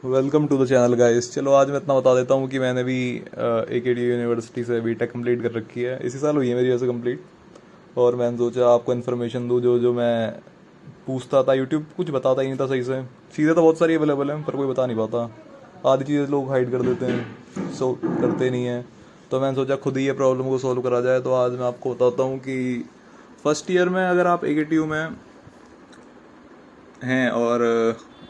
Welcome to the channel guys. चलो आज मैं इतना बता देता हूँ कि मैंने भी AKTU यूनिवर्सिटी से बीटेक कंप्लीट कर रखी है। इसी साल हुई है मेरी वैसे कंप्लीट। और मैंने सोचा आपको इन्फॉर्मेशन दूँ जो जो मैं पूछता था। यूट्यूब कुछ बताता ही नहीं था सही से। चीज़ें तो बहुत सारी अवेलेबल हैं पर कोई बता नहीं पाता। आधी चीज़ें लोग हाइड कर देते हैं, सो करते नहीं हैं। तो मैंने सोचा खुद ही ये प्रॉब्लम को सॉल्व करा जाए। तो आज मैं आपको बताता हूँ कि फर्स्ट ईयर में अगर आप AKTU में हैं और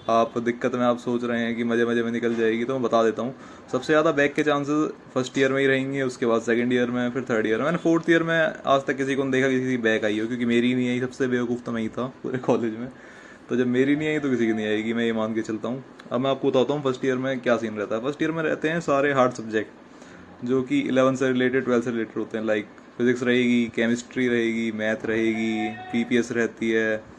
आप दिक्कत में आप सोच रहे हैं कि मज़े मज़े में निकल जाएगी, तो मैं बता देता हूँ। सबसे ज़्यादा बैक के चांसेस फर्स्ट ईयर में ही रहेंगे, उसके बाद सेकंड ईयर में, फिर थर्ड ईयर में। मैंने फोर्थ ईयर में आज तक किसी को नहीं देखा किसी की बैक आई हो, क्योंकि मेरी नहीं आई। सबसे बेवकूफ़ तो मैं ही था पूरे कॉलेज में। तो जब मेरी नहीं आई तो किसी की नहीं आएगी, मैं ये मान के चलता हूँ। अब मैं आपको बताता हूँ फर्स्ट ईयर में क्या सीन रहता है। फर्स्ट ईयर में रहते हैं सारे हार्ड सब्जेक्ट जो कि 11 से रिलेटेड 12 से रिलेटेड होते हैं। लाइक फिजिक्स रहेगी, केमिस्ट्री रहेगी, मैथ रहेगी, PPS रहती है,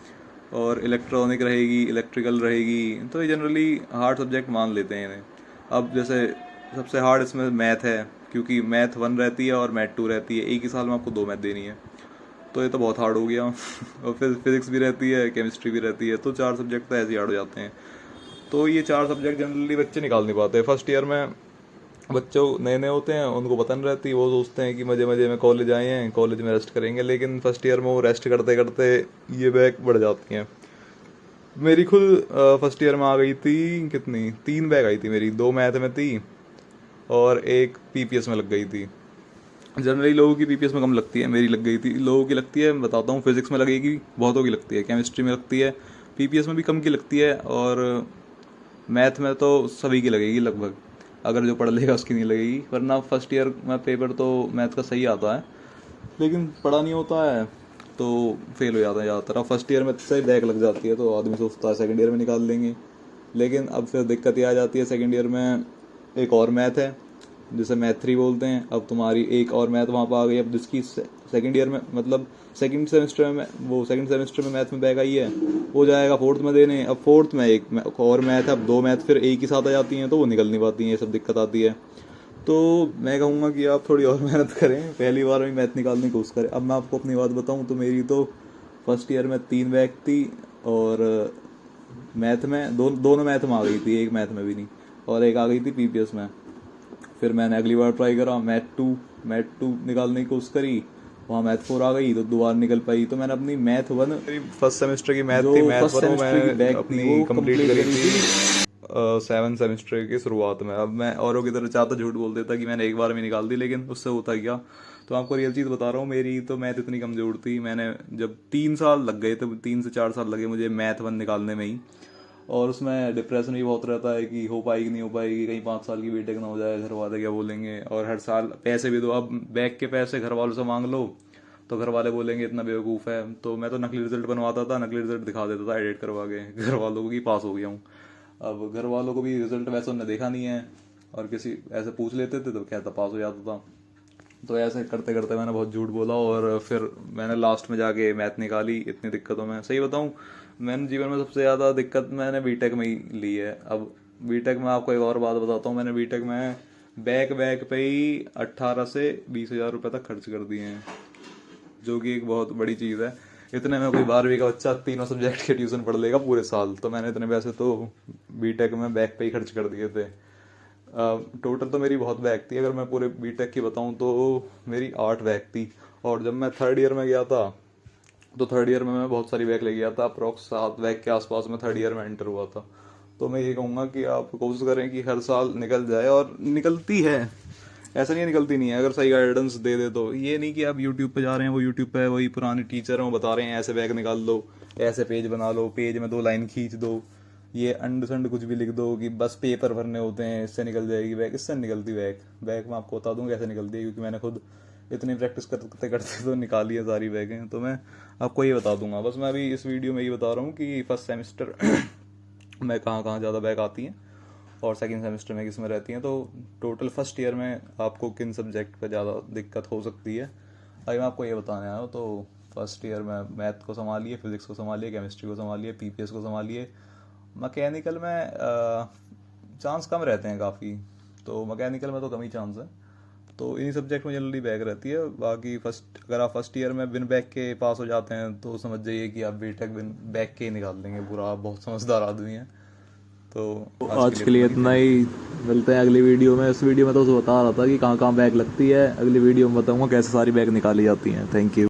और इलेक्ट्रॉनिक रहेगी, इलेक्ट्रिकल रहेगी। तो ये जनरली हार्ड सब्जेक्ट मान लेते हैं इन्हें। अब जैसे सबसे हार्ड इसमें मैथ है, क्योंकि मैथ 1 रहती है और मैथ 2 रहती है। एक ही साल में आपको 2 मैथ देनी है, तो ये तो बहुत हार्ड हो गया। और फिर फिजिक्स भी रहती है, केमिस्ट्री भी रहती है, तो 4 सब्जेक्ट तो ऐसे ही हार्ड हो जाते हैं। तो ये 4 सब्जेक्ट जनरली बच्चे निकाल नहीं पाते फर्स्ट ईयर में। बच्चों नए नए होते हैं, उनको पता नहीं रहती। वो सोचते हैं कि मज़े मज़े में कॉलेज आए हैं, कॉलेज में रेस्ट करेंगे। लेकिन फर्स्ट ईयर में वो रेस्ट करते करते ये बैक बढ़ जाती हैं। मेरी खुद फर्स्ट ईयर में आ गई थी कितनी, 3 बैग आई थी मेरी। 2 मैथ में थी और एक PPS में लग गई थी। जनरली लोगों की PPS में कम लगती है, मेरी लग गई थी। लोगों की लगती है, मैं बताता हूँ। फिजिक्स में लगेगी, बहुतों की लगती है। केमिस्ट्री में लगती है, PPS में भी कम की लगती है। और मैथ में तो सभी की लगेगी लगभग। अगर जो पढ़ लेगा उसकी नहीं लगेगी, वरना फर्स्ट ईयर में पेपर तो मैथ का सही आता है, लेकिन पढ़ा नहीं होता है तो फेल हो जाता है ज़्यादातर। अब फर्स्ट ईयर में सही बैक लग जाती है तो आदमी सोचता है सेकंड ईयर में निकाल लेंगे। लेकिन अब फिर दिक्कत ये आ जाती है, सेकंड ईयर में एक और मैथ है जिसे मैथ 3 बोलते हैं। अब तुम्हारी एक और मैथ वहाँ पर आ गई। अब जिसकी सेकंड ईयर में, मतलब सेकंड सेमेस्टर में, वो सेकंड सेमेस्टर में मैथ में बैक आई है, वो जाएगा फोर्थ में देने। अब फोर्थ में एक और मैथ है। अब 2 मैथ फिर एक ही साथ आ जाती हैं, तो वो निकल नहीं पाती हैं। ये सब दिक्कत आती है। तो मैं कहूँगा कि आप थोड़ी और मेहनत करें, पहली बार में मैथ निकालने की कोशिश करें। अब मैं आपको अपनी बात बताऊँ तो मेरी तो फर्स्ट ईयर में 3 बैक थी। और मैथ में दोनों मैथ में आ गई थी, एक मैथ में भी नहीं। और एक आ गई थी PPS में। फिर मैंने अगली बार ट्राई करा, मैथ टू निकालने की कोशिश करी। वहाँ मैथ 4 आ गई तो दोबारा निकल पाई। तो मैंने अपनी मैथ 1, मेरी फर्स्ट सेमेस्टर की मैथ जो थी, मैथ फर्स्ट 1 वो सेमेस्टर की मैंने बैक थी अपनी वो कंप्लीट कंप्लीट करी करी थी थी। 7 सेमेस्टर की शुरुआत में। अब मैं औरों की तरह चाहता झूठ बोल देता कि मैंने एक बार में निकाल दी, लेकिन उससे होता क्या। तो आपको रियल चीज़ बता रहा हूँ। मेरी तो मैथ इतनी कमज़ोर थी, मैंने जब 3 साल लग गए थे, 3 से 4 साल लगे मुझे मैथ 1 निकालने में ही। और उसमें डिप्रेशन भी बहुत रहता है कि हो पाएगी नहीं हो पाएगी, कहीं 5 साल की बीटेक ना हो जाए, घर वाले क्या बोलेंगे। और हर साल पैसे भी दो। अब बैक के पैसे घर वालों से मांग लो तो घर वाले बोलेंगे इतना बेवकूफ़ है। तो मैं तो नकली रिजल्ट बनवाता था, नकली रिजल्ट दिखा देता था एडिट करवा के घर वालों को कि पास हो गया हूँ। अब घर वालों को भी रिजल्ट वैसे उन्होंने देखा नहीं है, और किसी ऐसे पूछ लेते थे तो कहता पास हो जाता था। तो ऐसे करते करते मैंने बहुत झूठ बोला, और फिर मैंने लास्ट में जाके मैथ निकाली इतनी दिक्कतों में। सही बताऊं, मैंने जीवन में सबसे ज़्यादा दिक्कत मैंने बीटेक में ही ली है। अब बीटेक में आपको एक और बात बताता हूँ। मैंने बीटेक में बैक बैक पे ही 18 से 20 हज़ार रुपये तक खर्च कर दिए हैं, जो कि एक बहुत बड़ी चीज़ है। इतने में कोई 12वीं का बच्चा तीनों सब्जेक्ट के ट्यूशन पढ़ लेगा पूरे साल। तो मैंने इतने पैसे तो बीटेक में बैक पे ही खर्च कर दिए थे। टोटल तो मेरी बहुत बैक थी, अगर मैं पूरे बीटेक की बताऊं तो मेरी 8 बैक थी। और जब मैं थर्ड ईयर में गया था तो थर्ड ईयर में मैं बहुत सारी बैक ले गया था। अप्रॉक्स 7 बैक के आसपास में थर्ड ईयर में एंटर हुआ था। तो मैं ये कहूँगा कि आप कोशिश करें कि हर साल निकल जाए, और निकलती है। ऐसा नहीं है निकलती नहीं है, अगर सही गाइडेंस दे दे तो। ये नहीं कि आप यूट्यूब पे जा रहे हैं, वो यूट्यूब पे वही पुराने टीचर हैं वो बता रहे हैं ऐसे बैग निकाल लो, ऐसे पेज बना लो, पेज में 2 लाइन खींच दो, ये अंड संड कुछ भी लिख दो कि बस पेपर भरने होते हैं, इससे निकल जाएगी बैग। इससे नहीं निकलती बैग। बैग मैं आपको बता दूँ कैसे निकलती है, क्योंकि मैंने खुद इतनी प्रैक्टिस करते करते तो निकाली है सारी बैगें। तो मैं आपको ये बता दूंगा। बस मैं अभी इस वीडियो में ये बता रहा हूँ कि फर्स्ट सेमेस्टर में कहाँ कहाँ ज़्यादा बैग आती हैं, और सेकंड सेमेस्टर में किस में रहती हैं। तो टोटल फर्स्ट ईयर में आपको किन सब्जेक्ट पे ज़्यादा दिक्कत हो सकती है, अभी मैं आपको ये बताने आया हूँ। तो फर्स्ट ईयर में मैथ को संभालिए, फिजिक्स को संभालिए, केमिस्ट्री को संभालिए, PPS को संभालिए। मैकेनिकल में चांस कम रहते हैं काफ़ी, तो मैकेनिकल में तो कम ही चांस है। तो इन्हीं सब्जेक्ट में जनरली बैक रहती है। बाकी फर्स्ट, अगर आप फर्स्ट ईयर में बिन बैक के पास हो जाते हैं तो समझ जाइए कि आप बीटेक बिन बैक के ही निकाल देंगे पूरा। आप बहुत समझदार आदमी हैं। तो आज के लिए इतना ही, मिलते हैं अगली वीडियो में। इस वीडियो में तो उसे बता रहा था कि कहाँ कहाँ बैग लगती है, अगली वीडियो में बताऊंगा कैसे सारी बैग निकाली जाती हैं। Thank you.